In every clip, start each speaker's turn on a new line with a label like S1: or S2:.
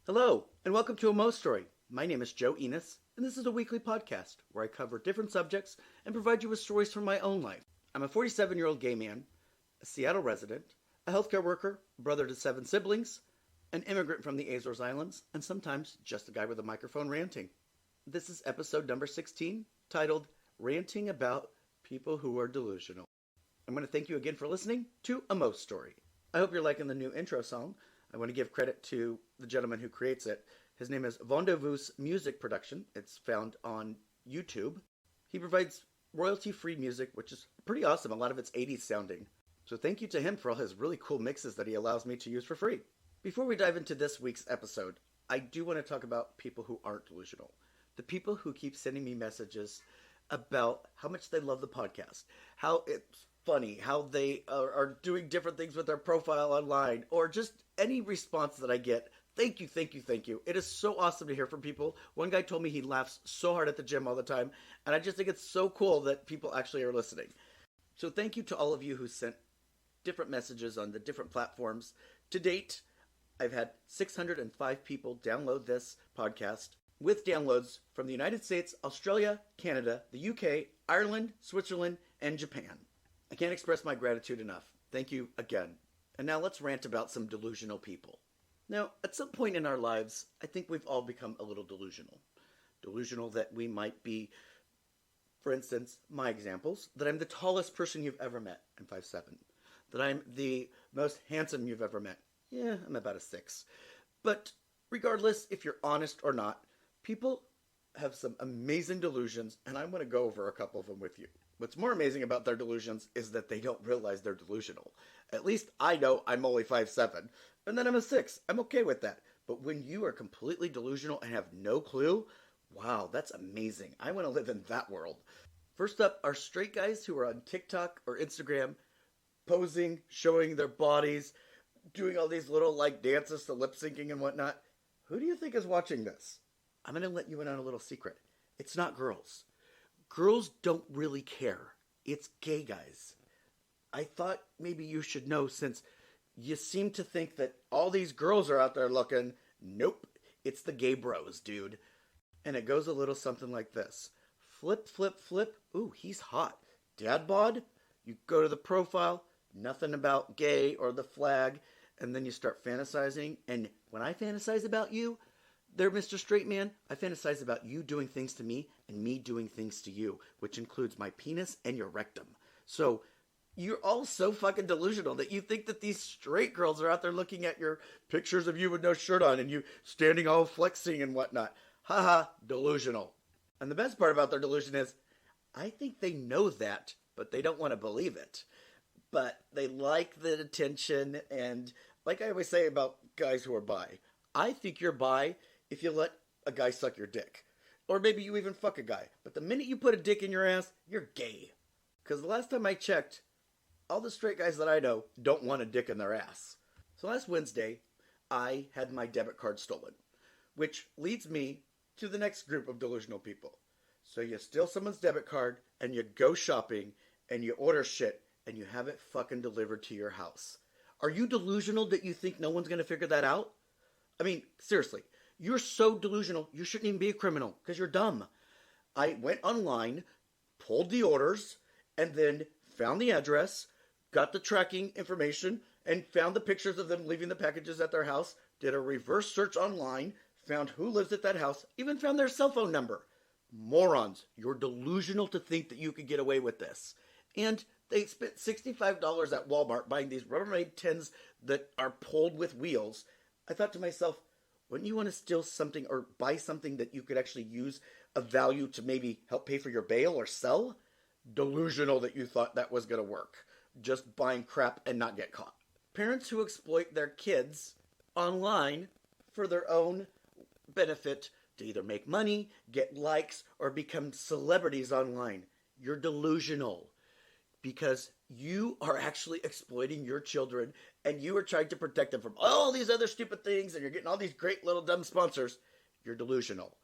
S1: Hello, and welcome to A Mo Story. My name is Joe Enos, and this is a weekly podcast where I cover different subjects and provide you with stories from my own life. I'm a 47-year-old gay man, a Seattle resident, a healthcare worker, brother to 7 siblings, an immigrant from the Azores Islands, and sometimes just a guy with a microphone ranting. This is episode number 16, titled Ranting About People Who Are Delusional. I'm going to thank you again for listening to A Mo Story. I hope you're liking the new intro song. I want to give credit to the gentleman who creates it. His name is Vendezvous Music Production. It's found on YouTube. He provides royalty-free music, which is pretty awesome. A lot of it's 80s sounding. So thank you to him for all his really cool mixes that he allows me to use for free. Before we dive into this week's episode, I do want to talk about people who aren't delusional. The people who keep sending me messages about how much they love the podcast, how it's funny, how they are doing different things with their profile online, or just any response that I get. Thank you, thank you, thank you. It is so awesome to hear from people. One guy told me he laughs so hard at the gym all the time, and I just think it's so cool that people actually are listening. So thank you to all of you who sent different messages on the different platforms. To date, I've had 605 people download this podcast, with downloads from the United States, Australia, Canada, the UK, Ireland, Switzerland, and Japan. I can't express my gratitude enough. Thank you again. And now let's rant about some delusional people. Now, at some point in our lives, I think we've all become a little delusional. Delusional that we might be, for instance, my examples, that I'm the tallest person you've ever met. I'm 5'7". That I'm the most handsome you've ever met. Yeah, I'm about a 6. But regardless if you're honest or not, people have some amazing delusions, and I'm going to go over a couple of them with you. What's more amazing about their delusions is that they don't realize they're delusional. At least I know I'm only 5'7", and then I'm a 6. I'm okay with that. But when you are completely delusional and have no clue, wow, that's amazing. I want to live in that world. First up are straight guys who are on TikTok or Instagram, posing, showing their bodies, doing all these little dances to lip syncing and whatnot. Who do you think is watching this? I'm going to let you in on a little secret. It's not girls. Girls don't really care. It's gay guys. I thought maybe you should know, since you seem to think that all these girls are out there looking. Nope. It's the gay bros, dude. And it goes a little something like this. Flip, flip, flip. Ooh, he's hot. Dad bod? You go to the profile, nothing about gay or the flag, and then you start fantasizing. And when I fantasize about you, there, Mr. Straight Man, I fantasize about you doing things to me and me doing things to you, which includes my penis and your rectum. So you're all so fucking delusional that you think that these straight girls are out there looking at your pictures of you with no shirt on and you standing all flexing and whatnot. Haha, delusional. And the best part about their delusion is, I think they know that, but they don't want to believe it. But they like the attention, and like I always say about guys who are bi, I think you're bi if you let a guy suck your dick. Or maybe you even fuck a guy. But the minute you put a dick in your ass, you're gay. Because the last time I checked, all the straight guys that I know don't want a dick in their ass. So last Wednesday, I had my debit card stolen. Which leads me to the next group of delusional people. So you steal someone's debit card, and you go shopping, and you order shit, and you have it fucking delivered to your house. Are you delusional that you think no one's going to figure that out? I mean, seriously. You're so delusional, you shouldn't even be a criminal, because you're dumb. I went online, pulled the orders, and then found the address, got the tracking information, and found the pictures of them leaving the packages at their house, did a reverse search online, found who lives at that house, even found their cell phone number. Morons, you're delusional to think that you could get away with this. And they spent $65 at Walmart buying these Rubbermaid tins that are pulled with wheels. I thought to myself, wouldn't you want to steal something or buy something that you could actually use a value to maybe help pay for your bail or sell? Delusional that you thought that was going to work. Just buying crap and not get caught. Parents who exploit their kids online for their own benefit to either make money, get likes, or become celebrities online. You're delusional. Because you are actually exploiting your children, and you are trying to protect them from all these other stupid things, and you're getting all these great little dumb sponsors. You're delusional.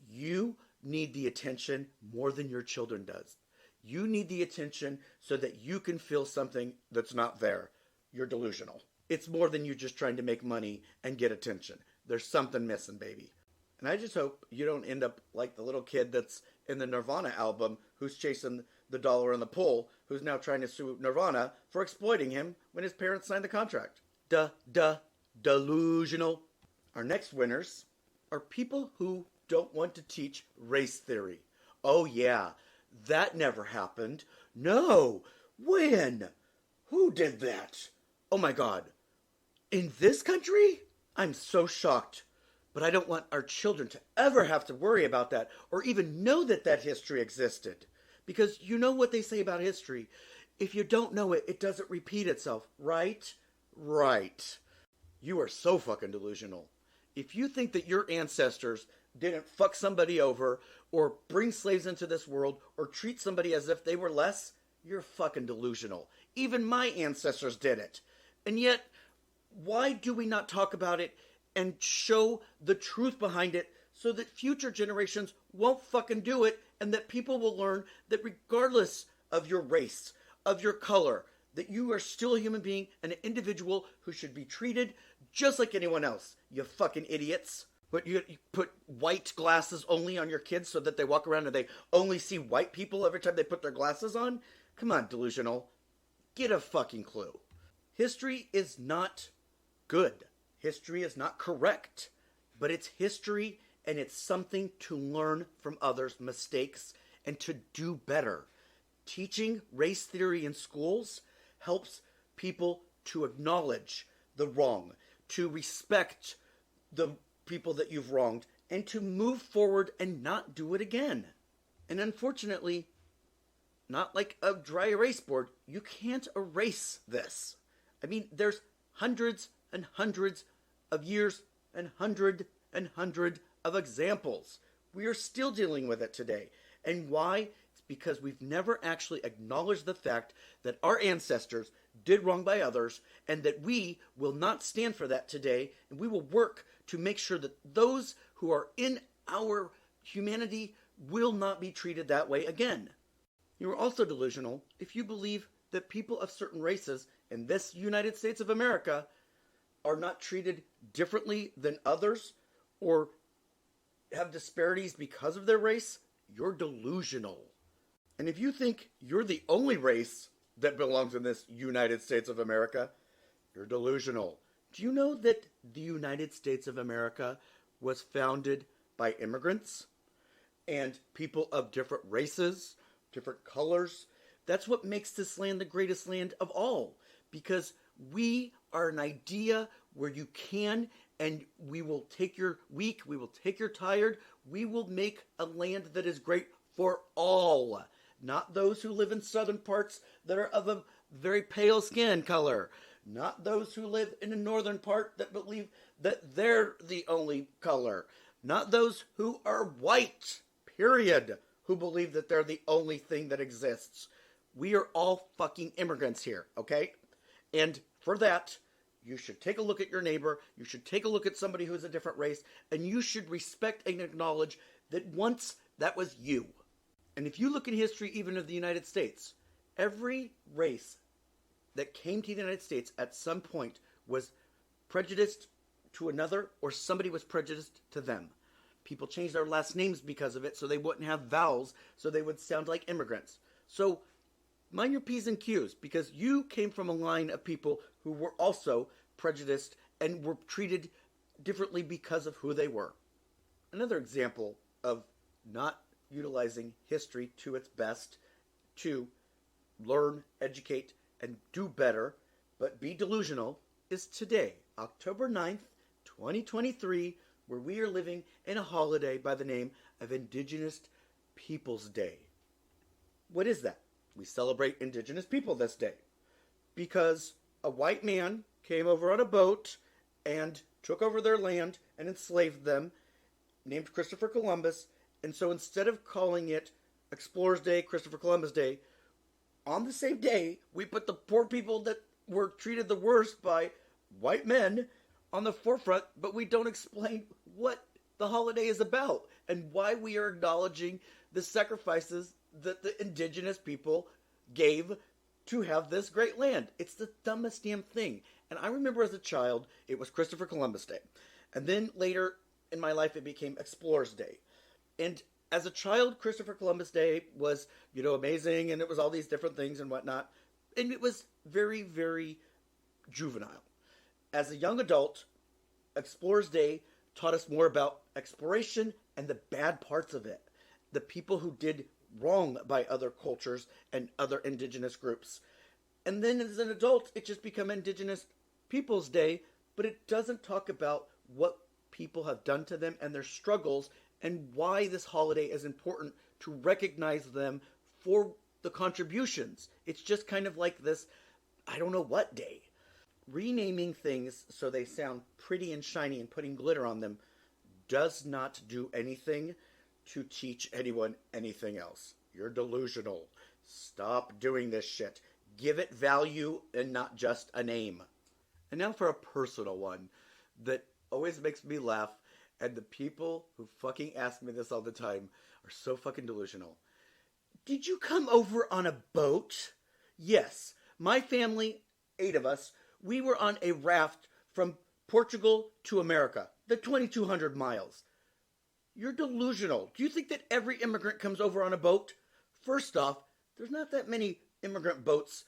S1: You need the attention more than your children does. You need the attention so that you can feel something that's not there. You're delusional. It's more than you just trying to make money and get attention. There's something missing, baby. And I just hope you don't end up like the little kid that's in the Nirvana album who's chasing the dollar on the pole, who's now trying to sue Nirvana for exploiting him when his parents signed the contract. Delusional. Our next winners are people who don't want to teach race theory. Oh yeah, that never happened. No, when? Who did that? Oh my God. In this country? I'm so shocked. But I don't want our children to ever have to worry about that or even know that that history existed. Because you know what they say about history. If you don't know it, it doesn't repeat itself, right? Right. You are so fucking delusional. If you think that your ancestors didn't fuck somebody over or bring slaves into this world or treat somebody as if they were less, you're fucking delusional. Even my ancestors did it. And yet, why do we not talk about it and show the truth behind it so that future generations won't fucking do it and that people will learn that regardless of your race, of your color, that you are still a human being and an individual who should be treated just like anyone else, you fucking idiots. But you put white glasses only on your kids so that they walk around and they only see white people every time they put their glasses on? Come on, delusional. Get a fucking clue. History is not good. History is not correct. But it's history and it's something to learn from others' mistakes and to do better. Teaching race theory in schools helps people to acknowledge the wrong, to respect the people that you've wronged, and to move forward and not do it again. And unfortunately, not like a dry erase board, you can't erase this. I mean, there's hundreds and hundreds of years and hundred of examples. We are still dealing with it today. And why? It's because we've never actually acknowledged the fact that our ancestors did wrong by others and that we will not stand for that today, and we will work to make sure that those who are in our humanity will not be treated that way again. You are also delusional if you believe that people of certain races in this United States of America are not treated differently than others or have disparities because of their race. You're delusional. And if you think you're the only race that belongs in this United States of America, you're delusional. Do you know that the United States of America was founded by immigrants and people of different races, different colors? That's what makes this land the greatest land of all, because we are an idea where you can, and we will take your weak, we will take your tired, we will make a land that is great for all, not those who live in southern parts that are of a very pale skin color, not those who live in the northern part that believe that they're the only color, not those who are white, period, who believe that they're the only thing that exists. We are all fucking immigrants here, okay? And for that, you should take a look at your neighbor, you should take a look at somebody who's a different race, and you should respect and acknowledge that once that was you. And if you look at history even of the United States, every race that came to the United States at some point was prejudiced to another, or somebody was prejudiced to them. People changed their last names because of it so they wouldn't have vowels, so they would sound like immigrants. So mind your P's and Q's, because you came from a line of people who were also prejudiced and were treated differently because of who they were. Another example of not utilizing history to its best to learn, educate, and do better, but be delusional, is today, October 9th, 2023, where we are living in a holiday by the name of Indigenous Peoples Day. What is that? We celebrate Indigenous people this day because a white man came over on a boat and took over their land and enslaved them, named Christopher Columbus. And so instead of calling it Explorers Day, Christopher Columbus Day, on the same day, we put the poor people that were treated the worst by white men on the forefront, but we don't explain what the holiday is about and why we are acknowledging the sacrifices that the indigenous people gave to have this great land. It's the dumbest damn thing. And I remember as a child, it was Christopher Columbus Day. And then later in my life, it became Explorers Day. And as a child, Christopher Columbus Day was, amazing, and it was all these different things and whatnot. And it was very, very juvenile. As a young adult, Explorers Day taught us more about exploration and the bad parts of it. The people who did wrong by other cultures and other indigenous groups. And then as an adult, it just became Indigenous Peoples Day, but it doesn't talk about what people have done to them and their struggles and why this holiday is important to recognize them for the contributions. It's just kind of like this, I don't know what day. Renaming things so they sound pretty and shiny and putting glitter on them does not do anything to teach anyone anything else. You're delusional. Stop doing this shit. Give it value and not just a name. And now for a personal one that always makes me laugh, and the people who fucking ask me this all the time are so fucking delusional. Did you come over on a boat? Yes. My family, 8 of us, we were on a raft from Portugal to America, the 2,200 miles. You're delusional. Do you think that every immigrant comes over on a boat? First off, there's not that many immigrant boats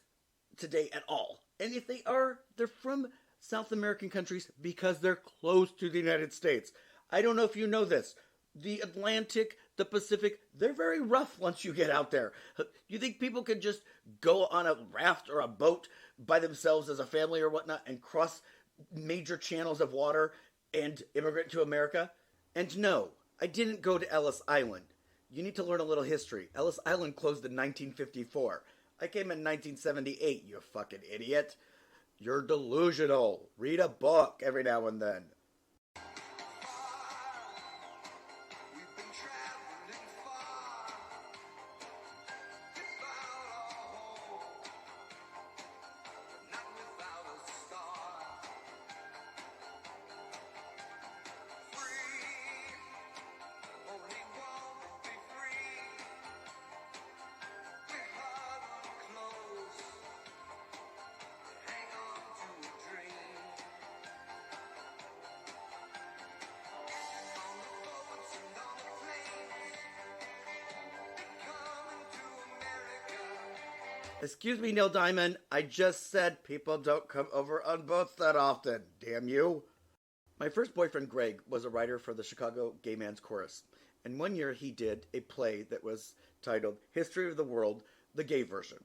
S1: today at all. And if they are, they're from South American countries because they're close to the United States. I don't know if you know this. The Atlantic, the Pacific, they're very rough once you get out there. You think people can just go on a raft or a boat by themselves as a family or whatnot and cross major channels of water and immigrate to America? And no, I didn't go to Ellis Island. You need to learn a little history. Ellis Island closed in 1954. I came in 1978, you fucking idiot. You're delusional. Read a book every now and then. Excuse me, Neil Diamond. I just said people don't come over on boats that often. Damn you. My first boyfriend, Greg, was a writer for the Chicago Gay Man's Chorus. And one year he did a play that was titled History of the World, the Gay Version.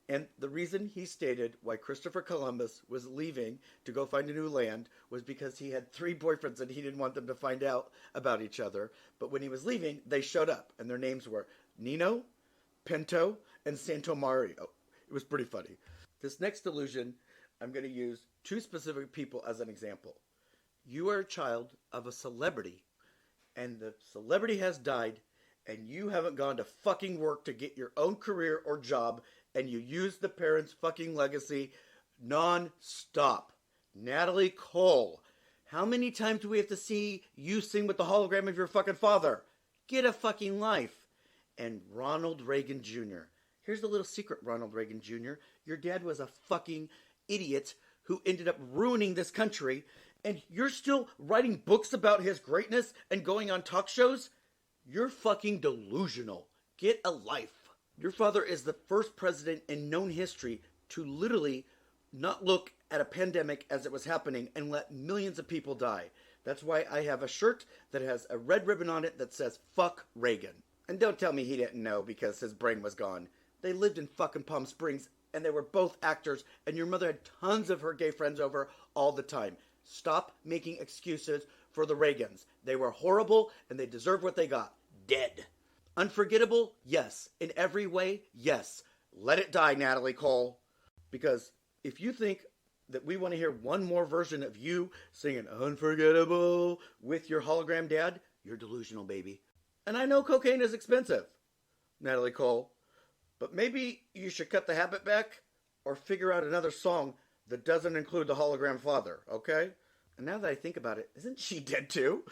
S1: And the reason he stated why Christopher Columbus was leaving to go find a new land was because he had 3 boyfriends and he didn't want them to find out about each other. But when he was leaving, they showed up. And their names were Nino, Pinto, and Santo Mario. It was pretty funny. This next delusion, I'm going to use 2 specific people as an example. You are a child of a celebrity, and the celebrity has died, and you haven't gone to fucking work to get your own career or job, and you use the parents' fucking legacy non-stop. Natalie Cole. How many times do we have to see you sing with the hologram of your fucking father? Get a fucking life. And Ronald Reagan Jr. Here's the little secret, Ronald Reagan Jr. Your dad was a fucking idiot who ended up ruining this country, and you're still writing books about his greatness and going on talk shows? You're fucking delusional. Get a life. Your father is the first president in known history to literally not look at a pandemic as it was happening and let millions of people die. That's why I have a shirt that has a red ribbon on it that says, "Fuck Reagan." And don't tell me he didn't know because his brain was gone. They lived in fucking Palm Springs, and they were both actors, and your mother had tons of her gay friends over all the time. Stop making excuses for the Reagans. They were horrible, and they deserve what they got. Dead. Unforgettable? Yes. In every way? Yes. Let it die, Natalie Cole. Because if you think that we want to hear one more version of you singing Unforgettable with your hologram dad, you're delusional, baby. And I know cocaine is expensive, Natalie Cole. But maybe you should cut the habit back or figure out another song that doesn't include the hologram father, okay? And now that I think about it, isn't she dead too?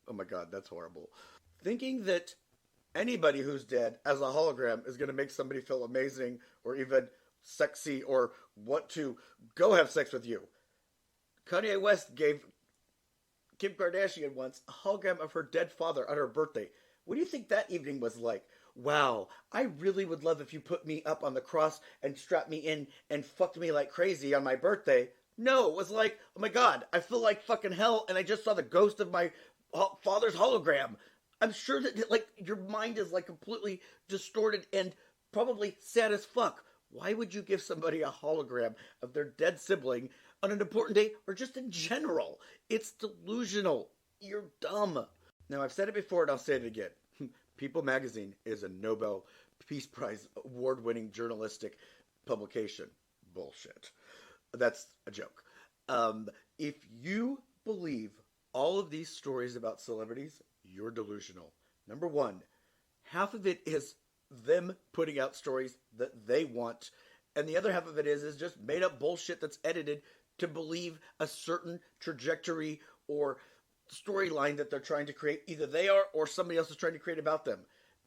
S1: Oh my god, that's horrible. Thinking that anybody who's dead as a hologram is going to make somebody feel amazing or even sexy or want to go have sex with you. Kanye West gave Kim Kardashian once a hologram of her dead father on her birthday. What do you think that evening was like? Wow, I really would love if you put me up on the cross and strapped me in and fucked me like crazy on my birthday. No, it was like, oh my god, I feel like fucking hell and I just saw the ghost of my father's hologram. I'm sure that like your mind is like completely distorted and probably sad as fuck. Why would you give somebody a hologram of their dead sibling on an important day or just in general? It's delusional. You're dumb. Now, I've said it before and I'll say it again. People Magazine is a Nobel Peace Prize award-winning journalistic publication. Bullshit. That's a joke. If you believe all of these stories about celebrities, you're delusional. Number one, half of it is them putting out stories that they want, and the other half of it is just made up bullshit that's edited to believe a certain trajectory or storyline that they're trying to create. Either they are or somebody else is trying to create about them.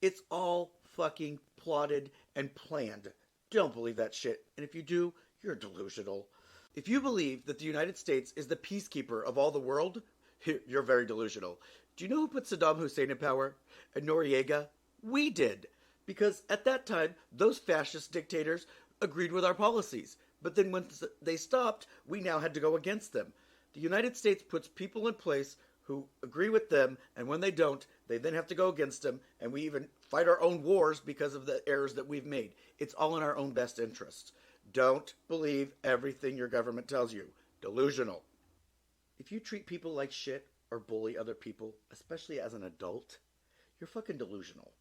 S1: It's all fucking plotted and planned. Don't believe that shit. And if you do, you're delusional. If you believe that the United States is the peacekeeper of all the world, you're very delusional. Do you know who put Saddam Hussein in power? And Noriega? We did. Because at that time, those fascist dictators agreed with our policies. But then when they stopped, we now had to go against them. The United States puts people in place who agree with them, and when they don't, they then have to go against them, and we even fight our own wars because of the errors that we've made. It's all in our own best interest. Don't believe everything your government tells you. Delusional. If you treat people like shit or bully other people, especially as an adult, you're fucking delusional.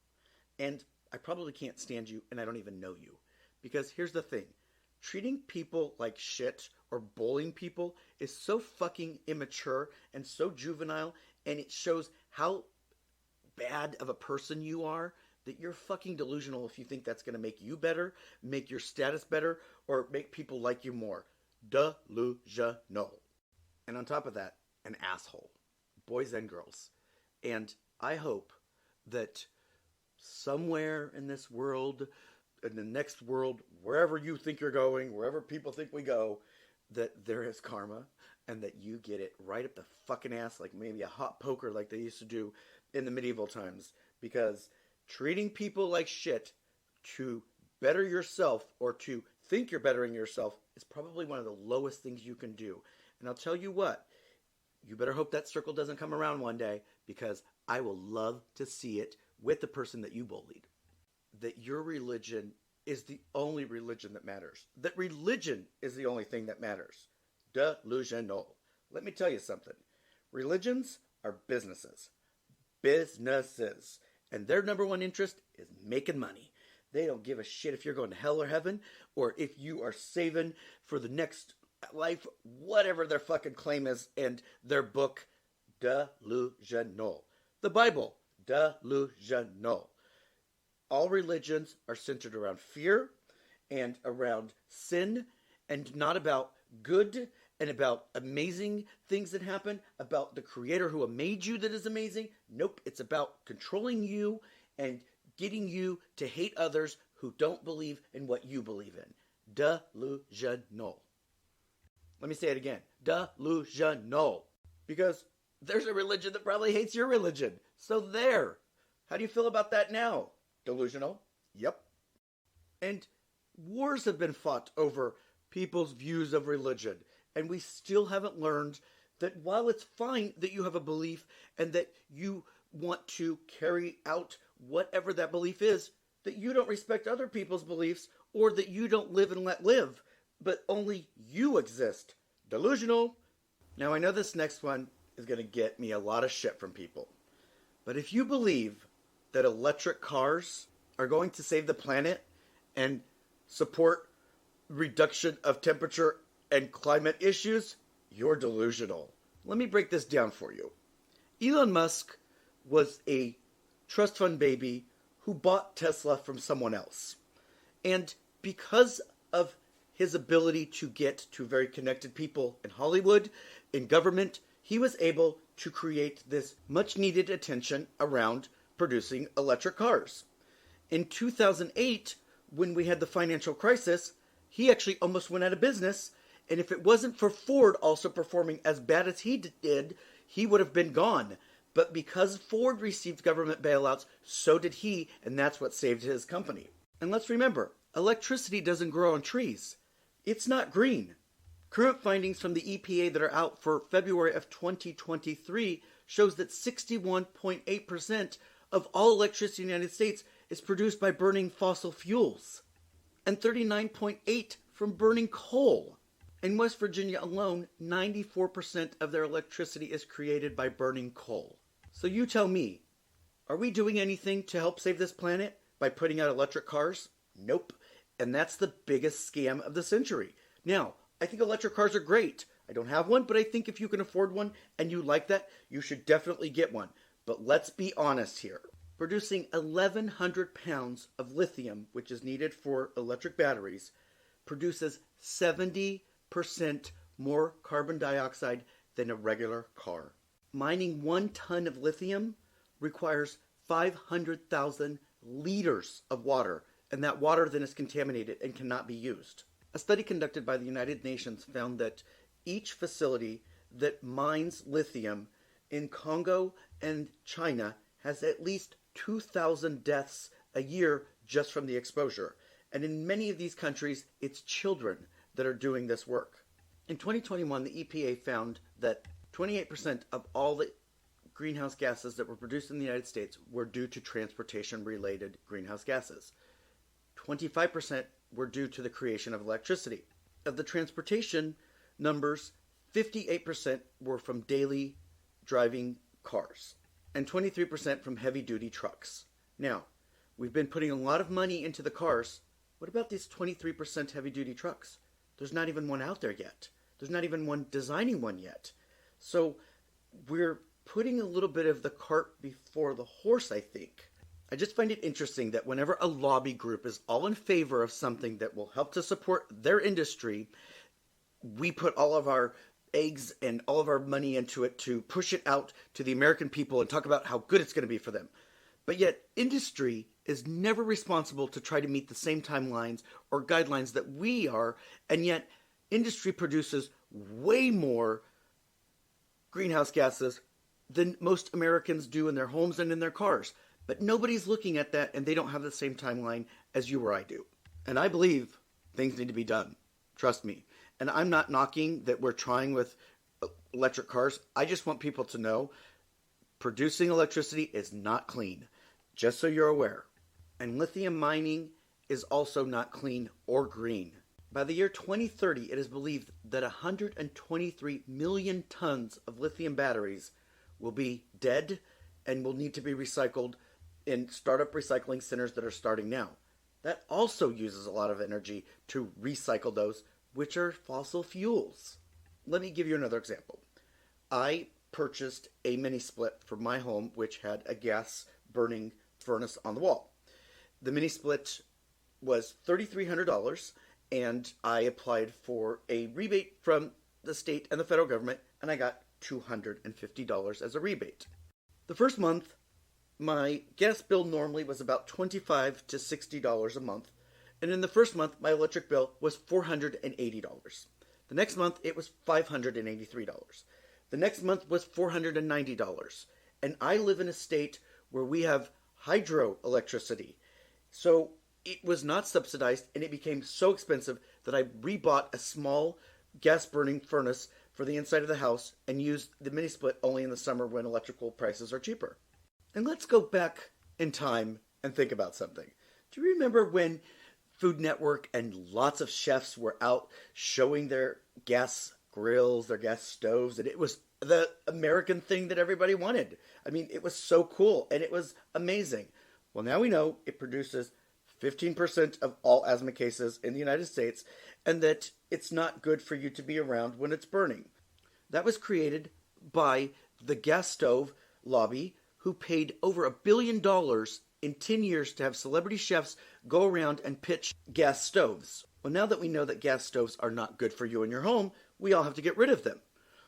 S1: And I probably can't stand you, and I don't even know you. Because here's the thing. Treating people like shit or bullying people is so fucking immature and so juvenile, and it shows how bad of a person you are that you're fucking delusional if you think that's going to make you better, make your status better, or make people like you more. Delusional. And on top of that, an asshole. Boys and girls. And I hope that somewhere in this world, in the next world, wherever you think you're going, wherever people think we go, that there is karma and that you get it right up the fucking ass like maybe a hot poker like they used to do in the medieval times. Because treating people like shit to better yourself or to think you're bettering yourself is probably one of the lowest things you can do. And I'll tell you what, you better hope that circle doesn't come around one day, because I will love to see it with the person that you bullied. That your religion is the only religion that matters. That religion is the only thing that matters. Delusional. Let me tell you something. Religions are businesses. Businesses. And their number one interest is making money. They don't give a shit if you're going to hell or heaven, or if you are saving for the next life, whatever their fucking claim is, and their book, delusional. The Bible, delusional. All religions are centered around fear and around sin, and not about good and about amazing things that happen, about the creator who made you that is amazing. Nope, it's about controlling you and getting you to hate others who don't believe in what you believe in. Delusional. Let me say it again. Delusional. Because there's a religion that probably hates your religion. So there. How do you feel about that now? Delusional? Yep. And wars have been fought over people's views of religion. And we still haven't learned that while it's fine that you have a belief and that you want to carry out whatever that belief is, that you don't respect other people's beliefs, or that you don't live and let live, but only you exist. Delusional. Now I know this next one is going to get me a lot of shit from people. But if you believe that electric cars are going to save the planet and support reduction of temperature and climate issues, you're delusional. Let me break this down for you. Elon Musk was a trust fund baby who bought Tesla from someone else. And because of his ability to get to very connected people in Hollywood, in government, he was able to create this much needed attention around producing electric cars. In 2008, when we had the financial crisis, he actually almost went out of business. And if it wasn't for Ford also performing as bad as he did, he would have been gone. But because Ford received government bailouts, so did he, and that's what saved his company. And let's remember, electricity doesn't grow on trees. It's not green. Current findings from the EPA that are out for February of 2023 shows that 61.8% of all electricity in the United States is produced by burning fossil fuels, and 39.8% from burning coal. In West Virginia alone, 94% of their electricity is created by burning coal. So you tell me, are we doing anything to help save this planet by putting out electric cars? Nope. And that's the biggest scam of the century. Now, I think electric cars are great. I don't have one, but I think if you can afford one and you like that, you should definitely get one. But let's be honest here. Producing 1,100 pounds of lithium, which is needed for electric batteries, produces 70% more carbon dioxide than a regular car. Mining 1 ton of lithium requires 500,000 liters of water, and that water then is contaminated and cannot be used. A study conducted by the United Nations found that each facility that mines lithium in Congo and China has at least 2,000 deaths a year just from the exposure. And in many of these countries, it's children that are doing this work. In 2021, the EPA found that 28% of all the greenhouse gases that were produced in the United States were due to transportation-related greenhouse gases. 25% were due to the creation of electricity. Of the transportation numbers, 58% were from daily driving cars, and 23% from heavy-duty trucks. Now, we've been putting a lot of money into the cars. What about these 23% heavy-duty trucks? There's not even one out there yet. There's not even one designing one yet. So we're putting a little bit of the cart before the horse, I think. I just find it interesting that whenever a lobby group is all in favor of something that will help to support their industry, we put all of our eggs and all of our money into it to push it out to the American people and talk about how good it's going to be for them. But yet, industry is never responsible to try to meet the same timelines or guidelines that we are, and yet industry produces way more greenhouse gases than most Americans do in their homes and in their cars. But nobody's looking at that, and they don't have the same timeline as you or I do. And I believe things need to be done. Trust me. And I'm not knocking that we're trying with electric cars. I just want people to know producing electricity is not clean, just so you're aware. And lithium mining is also not clean or green. By the year 2030, it is believed that 123 million tons of lithium batteries will be dead and will need to be recycled in startup recycling centers that are starting now. That also uses a lot of energy to recycle those, which are fossil fuels. Let me give you another example. I purchased a mini split for my home, which had a gas burning furnace on the wall. The mini split was $3,300, and I applied for a rebate from the state and the federal government, and I got $250 as a rebate. The first month, my gas bill normally was about $25 to $60 a month, and in the first month, my electric bill was $480. The next month, it was $583. The next month was $490. And I live in a state where we have hydroelectricity. So it was not subsidized, and it became so expensive that I rebought a small gas-burning furnace for the inside of the house and used the mini split only in the summer when electrical prices are cheaper. And let's go back in time and think about something. Do you remember when Food Network and lots of chefs were out showing their gas grills, their gas stoves, and it was the American thing that everybody wanted? I mean, it was so cool, and it was amazing. Well, now we know it produces 15% of all asthma cases in the United States, and that it's not good for you to be around when it's burning. That was created by the gas stove lobby, who paid over $1 billion in 10 years to have celebrity chefs go around and pitch gas stoves. Well, now that we know that gas stoves are not good for you in your home, we all have to get rid of them.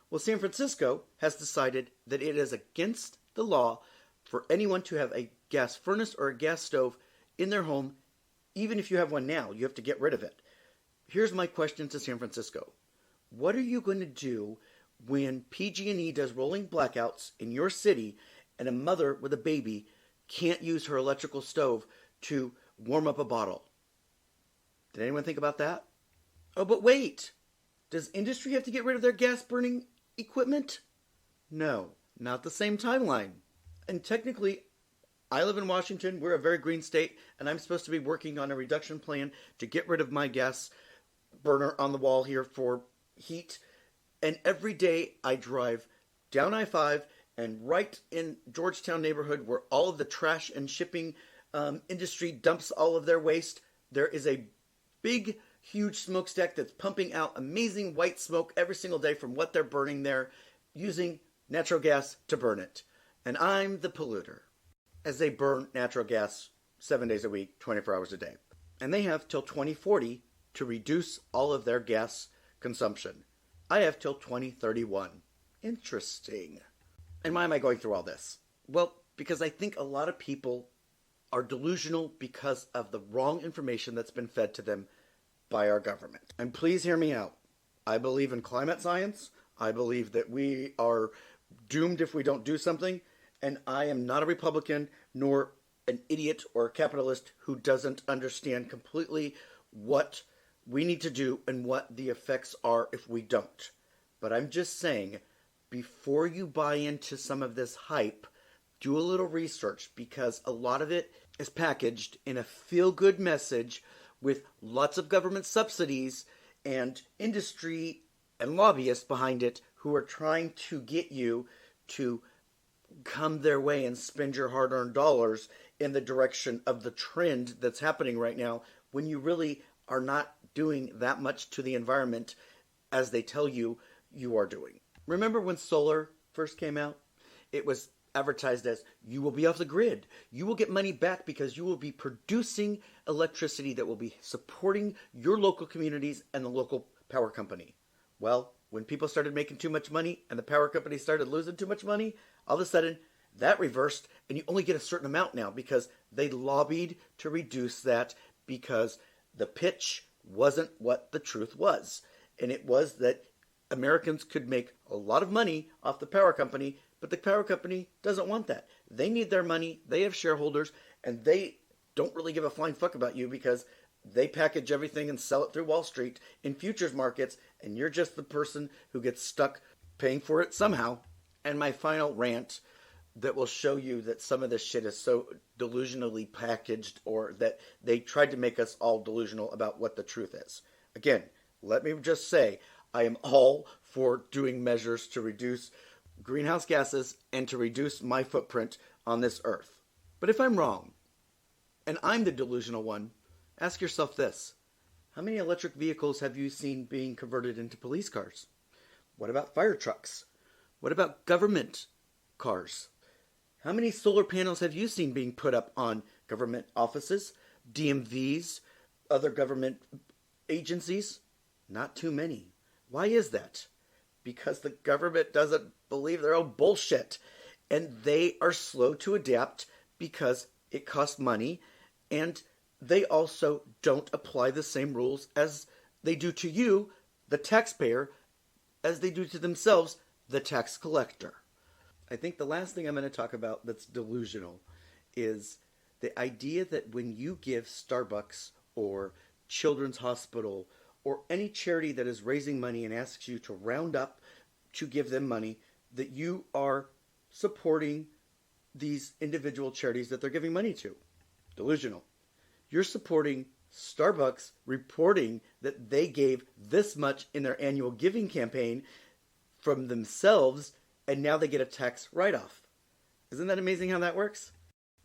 S1: Well, San Francisco has decided that it is against the law for anyone to have a gas furnace or a gas stove in their home. Even if you have one now, you have to get rid of it. Here's my question to San Francisco. What are you going to do when PG&E does rolling blackouts in your city and a mother with a baby can't use her electrical stove to warm up a bottle. Did anyone think about that? Oh, but wait! Does industry have to get rid of their gas-burning equipment? No, not the same timeline. And technically, I live in Washington, we're a very green state, and I'm supposed to be working on a reduction plan to get rid of my gas burner on the wall here for heat. And every day I drive down I-5 and right in Georgetown neighborhood where all of the trash and shipping industry dumps all of their waste, there is a big, huge smokestack that's pumping out amazing white smoke every single day from what they're burning there using natural gas to burn it. And I'm the polluter, as they burn natural gas 7 days a week, 24 hours a day. And they have till 2040 to reduce all of their gas consumption. I have till 2031. Interesting. And why am I going through all this? Well, because I think a lot of people are delusional because of the wrong information that's been fed to them by our government. And please hear me out. I believe in climate science. I believe that we are doomed if we don't do something. And I am not a Republican nor an idiot or a capitalist who doesn't understand completely what we need to do and what the effects are if we don't. But I'm just saying, before you buy into some of this hype, do a little research, because a lot of it is packaged in a feel-good message with lots of government subsidies and industry and lobbyists behind it who are trying to get you to come their way and spend your hard-earned dollars in the direction of the trend that's happening right now, when you really are not doing that much to the environment as they tell you you are doing. Remember when solar first came out? It was advertised as, you will be off the grid. You will get money back because you will be producing electricity that will be supporting your local communities and the local power company. Well, when people started making too much money and the power company started losing too much money, all of a sudden that reversed and you only get a certain amount now because they lobbied to reduce that, because the pitch wasn't what the truth was. And it was that Americans could make a lot of money off the power company, but the power company doesn't want that. They need their money, they have shareholders, and they don't really give a flying fuck about you because they package everything and sell it through Wall Street in futures markets, and you're just the person who gets stuck paying for it somehow. And my final rant that will show you that some of this shit is so delusionally packaged, or that they tried to make us all delusional about what the truth is. Again, let me just say, I am all for doing measures to reduce greenhouse gases and to reduce my footprint on this earth. But if I'm wrong, and I'm the delusional one, ask yourself this. How many electric vehicles have you seen being converted into police cars? What about fire trucks? What about government cars? How many solar panels have you seen being put up on government offices, DMVs, other government agencies? Not too many. Why is that? Because the government doesn't believe their own bullshit. And they are slow to adapt because it costs money. And they also don't apply the same rules as they do to you, the taxpayer, as they do to themselves, the tax collector. I think the last thing I'm going to talk about that's delusional is the idea that when you give Starbucks or Children's Hospital or any charity that is raising money and asks you to round up to give them money, that you are supporting these individual charities that they're giving money to. Delusional. You're supporting Starbucks reporting that they gave this much in their annual giving campaign from themselves, and now they get a tax write-off. Isn't that amazing how that works?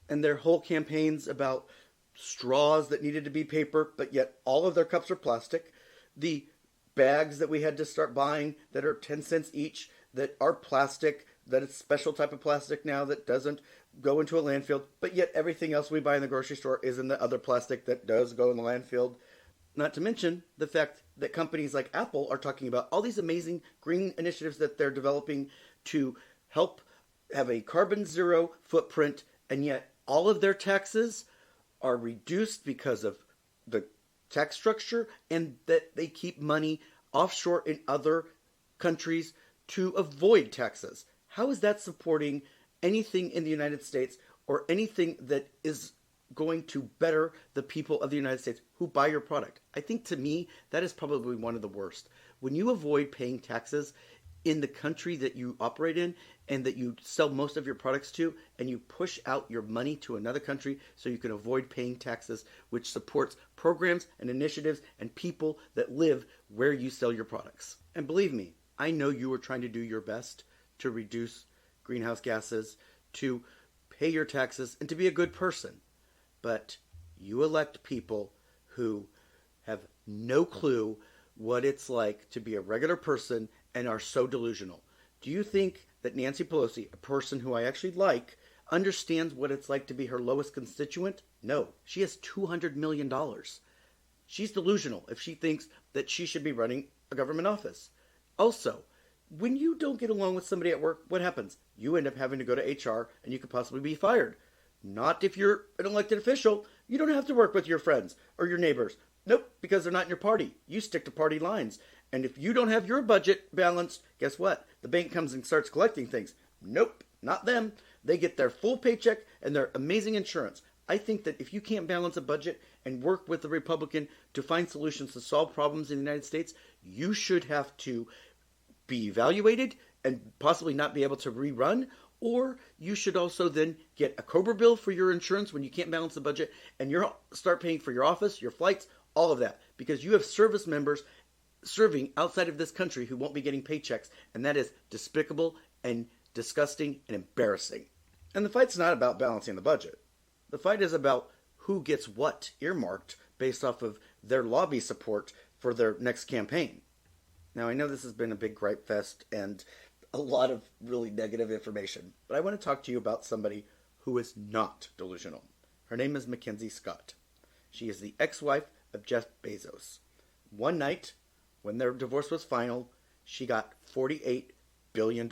S1: And their whole campaigns about straws that needed to be paper, but yet all of their cups are plastic. The bags that we had to start buying that are 10 cents each that are plastic, that it's a special type of plastic now that doesn't go into a landfill, but yet everything else we buy in the grocery store is in the other plastic that does go in the landfill. Not to mention the fact that companies like Apple are talking about all these amazing green initiatives that they're developing to help have a carbon zero footprint, and yet all of their taxes are reduced because of the tax structure, and that they keep money offshore in other countries to avoid taxes. How is that supporting anything in the United States or anything that is going to better the people of the United States who buy your product? I think, to me, that is probably one of the worst. When you avoid paying taxes in the country that you operate in and that you sell most of your products to, and you push out your money to another country so you can avoid paying taxes, which supports programs and initiatives and people that live where you sell your products. And believe me, I know you are trying to do your best to reduce greenhouse gases, to pay your taxes, and to be a good person. But you elect people who have no clue what it's like to be a regular person and are so delusional. Do you think that Nancy Pelosi, a person who I actually like, understands what it's like to be her lowest constituent? No. She has $200 million. She's delusional if she thinks that she should be running a government office. Also, when you don't get along with somebody at work, what happens? You end up having to go to HR and you could possibly be fired. Not if you're an elected official. You don't have to work with your friends or your neighbors. Nope, because they're not in your party. You stick to party lines. And if you don't have your budget balanced, guess what? The bank comes and starts collecting things. Nope, not them. They get their full paycheck and their amazing insurance. I think that if you can't balance a budget and work with the Republican to find solutions to solve problems in the United States, you should have to be evaluated and possibly not be able to rerun. Or you should also then get a COBRA bill for your insurance when you can't balance the budget, and you start paying for your office, your flights, all of that, because you have service members serving outside of this country who won't be getting paychecks, and that is despicable and disgusting and embarrassing. And the fight's not about balancing the budget. The fight is about who gets what earmarked based off of their lobby support for their next campaign. Now, I know this has been a big gripe fest and a lot of really negative information, but I want to talk to you about somebody who is not delusional. Her name is Mackenzie Scott. She is the ex-wife of Jeff Bezos. One night, when their divorce was final, she got $48 billion.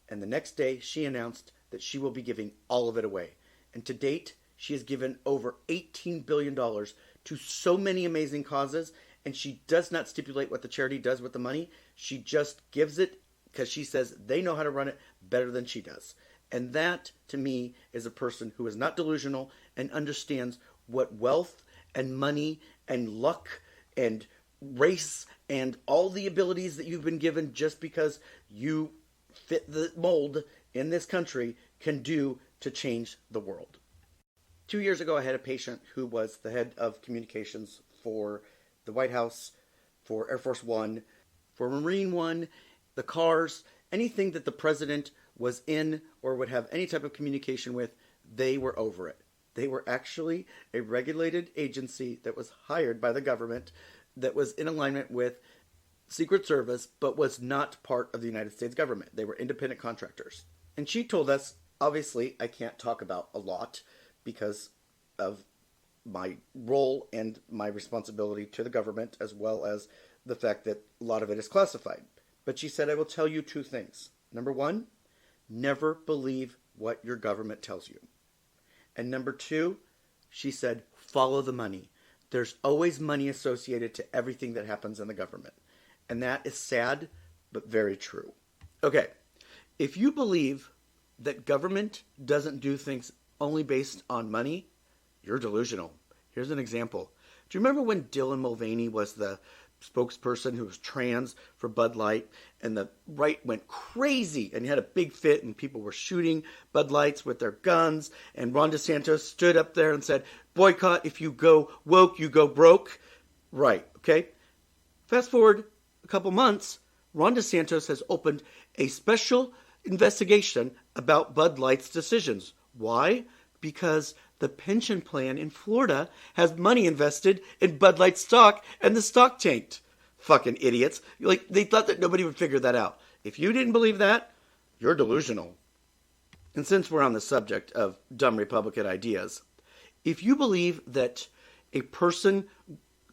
S1: And the next day, she announced that she will be giving all of it away. And to date, she has given over $18 billion to so many amazing causes, and she does not stipulate what the charity does with the money. She just gives it because she says they know how to run it better than she does. And that, to me, is a person who is not delusional and understands what wealth and money and luck and race and all the abilities that you've been given just because you fit the mold in this country can do to change the world. 2 years ago, I had a patient who was the head of communications for the White House, for Air Force One, for Marine One, the cars, anything that the president was in or would have any type of communication with, they were over it. They were actually a regulated agency that was hired by the government that was in alignment with Secret Service, but was not part of the United States government. They were independent contractors. And she told us, obviously, I can't talk about a lot because of my role and my responsibility to the government, as well as the fact that a lot of it is classified. But she said, I will tell you two things. Number one, never believe what your government tells you. And number two, she said, follow the money. There's always money associated to everything that happens in the government. And that is sad, but very true. Okay, if you believe that government doesn't do things only based on money, you're delusional. Here's an example. Do you remember when Dylan Mulvaney was the spokesperson who was trans for Bud Light, and the right went crazy and he had a big fit and people were shooting Bud Lights with their guns, and Ron DeSantis stood up there and said, boycott, if you go woke, you go broke. Right, okay? Fast forward a couple months, Ron DeSantis has opened a special investigation about Bud Light's decisions. Why? Because the pension plan in Florida has money invested in Bud Light stock, and the stock tanked. Fucking idiots. Like, they thought that nobody would figure that out. If you didn't believe that, you're delusional. And since we're on the subject of dumb Republican ideas, if you believe that a person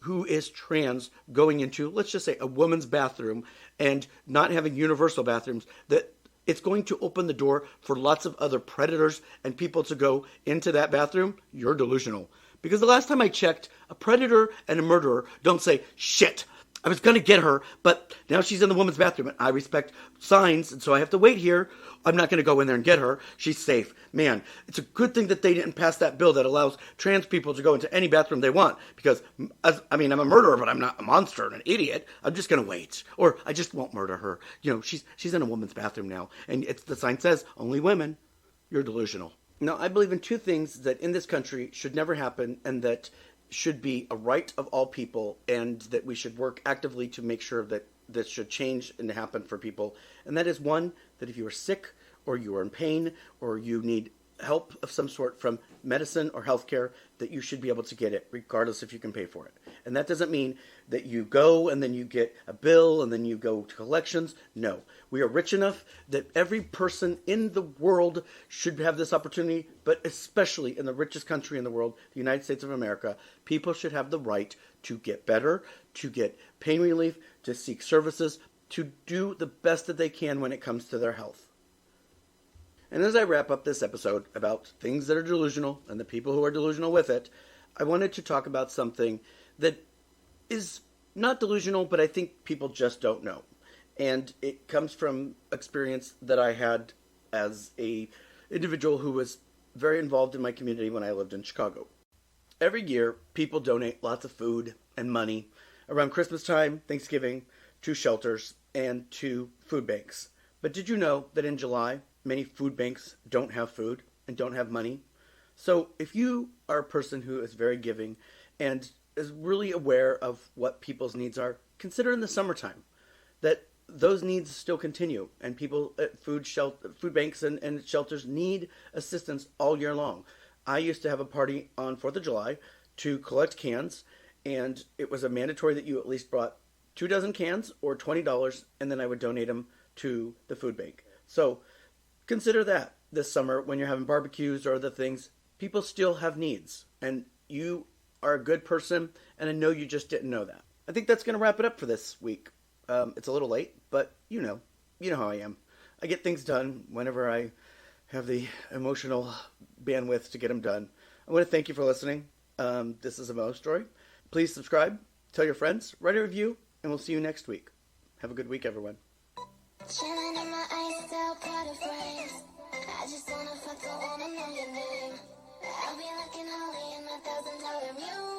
S1: who is trans going into, let's just say, a woman's bathroom and not having universal bathrooms, that it's going to open the door for lots of other predators and people to go into that bathroom, you're delusional. Because the last time I checked, a predator and a murderer don't say, shit, I was going to get her, but now she's in the women's bathroom, and I respect signs, and so I have to wait here. I'm not going to go in there and get her. She's safe. Man, it's a good thing that they didn't pass that bill that allows trans people to go into any bathroom they want, because, I'm a murderer, but I'm not a monster and an idiot. I'm just going to wait, or I just won't murder her. She's in a woman's bathroom now, and the sign says, only women. You're delusional. Now, I believe in two things that in this country should never happen, and that should be a right of all people, and that we should work actively to make sure that this should change and happen for people. And that is, one, that if you are sick or you are in pain or you need help of some sort from medicine or healthcare, that you should be able to get it regardless if you can pay for it. And that doesn't mean that you go and then you get a bill and then you go to collections. No, we are rich enough that every person in the world should have this opportunity, but especially in the richest country in the world, the United States of America, people should have the right to get better, to get pain relief, to seek services, to do the best that they can when it comes to their health. And as I wrap up this episode about things that are delusional and the people who are delusional with it, I wanted to talk about something that is not delusional, but I think people just don't know. And it comes from experience that I had as a individual who was very involved in my community when I lived in Chicago. Every year, people donate lots of food and money around Christmas time, Thanksgiving, to shelters and to food banks. But did you know that in July, many food banks don't have food and don't have money? So if you are a person who is very giving and is really aware of what people's needs are, consider in the summertime that those needs still continue, and people at food banks and shelters need assistance all year long. I used to have a party on 4th of July to collect cans, and it was a mandatory that you at least brought 2 dozen cans or $20, and then I would donate them to the food bank. So consider that this summer when you're having barbecues or other things. People still have needs, and you are a good person, and I know you just didn't know that. I think that's going to wrap it up for this week. It's a little late, but you know how I am. I get things done whenever I have the emotional bandwidth to get them done. I want to thank you for listening. This is a Mo story. Please subscribe, tell your friends, write a review, and we'll see you next week. Have a good week, everyone.
S2: Chilling in my iced out Prada frames. I just wanna fuck, don't wanna know your name. I'll be looking holy in my $1,000 mule.